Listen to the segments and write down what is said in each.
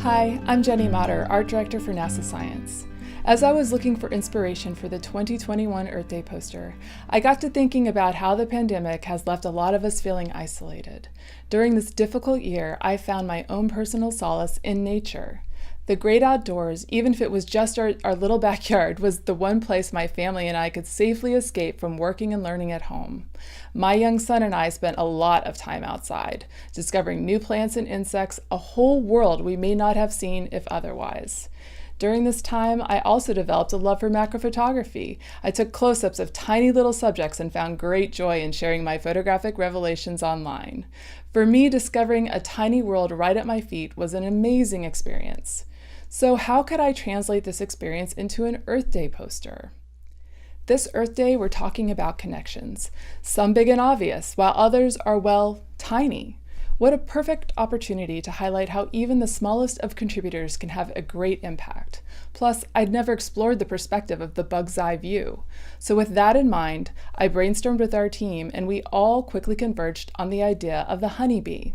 Hi, I'm Jenny Mottar, Art Director for NASA Science. As I was looking for inspiration for the 2021 Earth Day poster, I got to thinking about how the pandemic has left a lot of us feeling isolated. During this difficult year, I found my own personal solace in nature. The great outdoors, even if it was just our little backyard, was the one place my family and I could safely escape from working and learning at home. My young son and I spent a lot of time outside, discovering new plants and insects, a whole world we may not have seen if otherwise. During this time, I also developed a love for macrophotography. I took close-ups of tiny little subjects and found great joy in sharing my photographic revelations online. For me, discovering a tiny world right at my feet was an amazing experience. So how could I translate this experience into an Earth Day poster? This Earth Day, we're talking about connections, some big and obvious, while others are, well, tiny. What a perfect opportunity to highlight how even the smallest of contributors can have a great impact. Plus, I'd never explored the perspective of the bug's eye view. So with that in mind, I brainstormed with our team and we all quickly converged on the idea of the honeybee.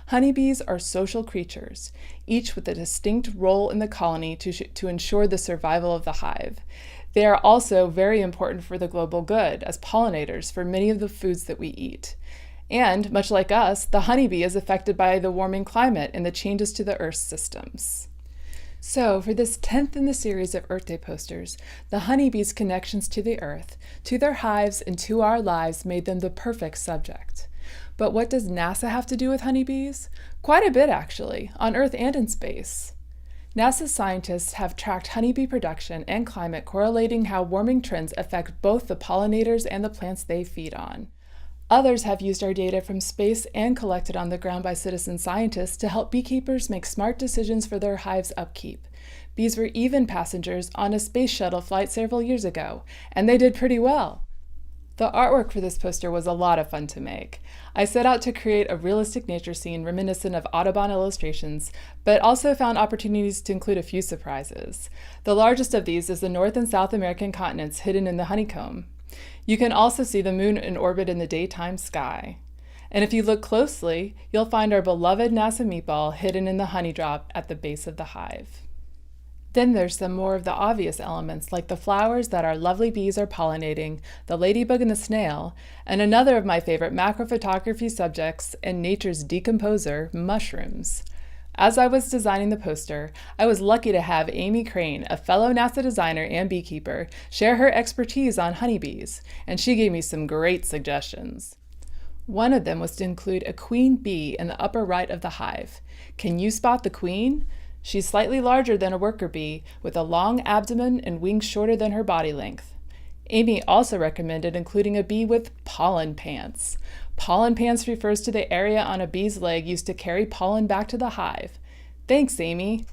Honeybees are social creatures, each with a distinct role in the colony to ensure the survival of the hive. They are also very important for the global good as pollinators for many of the foods that we eat. And, much like us, the honeybee is affected by the warming climate and the changes to the Earth's systems. So, for this 10th in the series of Earth Day posters, the honeybees' connections to the Earth, to their hives, and to our lives made them the perfect subject. But what does NASA have to do with honeybees? Quite a bit, actually, on Earth and in space. NASA scientists have tracked honeybee production and climate, correlating how warming trends affect both the pollinators and the plants they feed on. Others have used our data from space and collected on the ground by citizen scientists to help beekeepers make smart decisions for their hives' upkeep. Bees were even passengers on a space shuttle flight several years ago, and they did pretty well. The artwork for this poster was a lot of fun to make. I set out to create a realistic nature scene reminiscent of Audubon illustrations, but also found opportunities to include a few surprises. The largest of these is the North and South American continents hidden in the honeycomb. You can also see the moon in orbit in the daytime sky. And if you look closely, you'll find our beloved NASA meatball hidden in the honey drop at the base of the hive. Then there's some more of the obvious elements like the flowers that our lovely bees are pollinating, the ladybug and the snail, and another of my favorite macrophotography subjects and nature's decomposer, mushrooms. As I was designing the poster, I was lucky to have Amy Crane, a fellow NASA designer and beekeeper, share her expertise on honeybees, and she gave me some great suggestions. One of them was to include a queen bee in the upper right of the hive. Can you spot the queen? She's slightly larger than a worker bee, with a long abdomen and wings shorter than her body length. Amy also recommended including a bee with pollen pants. Pollen pants refers to the area on a bee's leg used to carry pollen back to the hive. Thanks, Amy.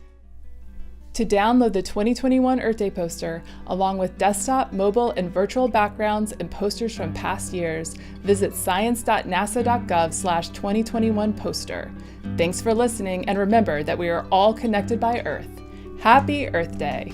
To download the 2021 Earth Day poster, along with desktop, mobile, and virtual backgrounds and posters from past years, visit science.nasa.gov/2021poster. Thanks for listening, and remember that we are all connected by Earth. Happy Earth Day!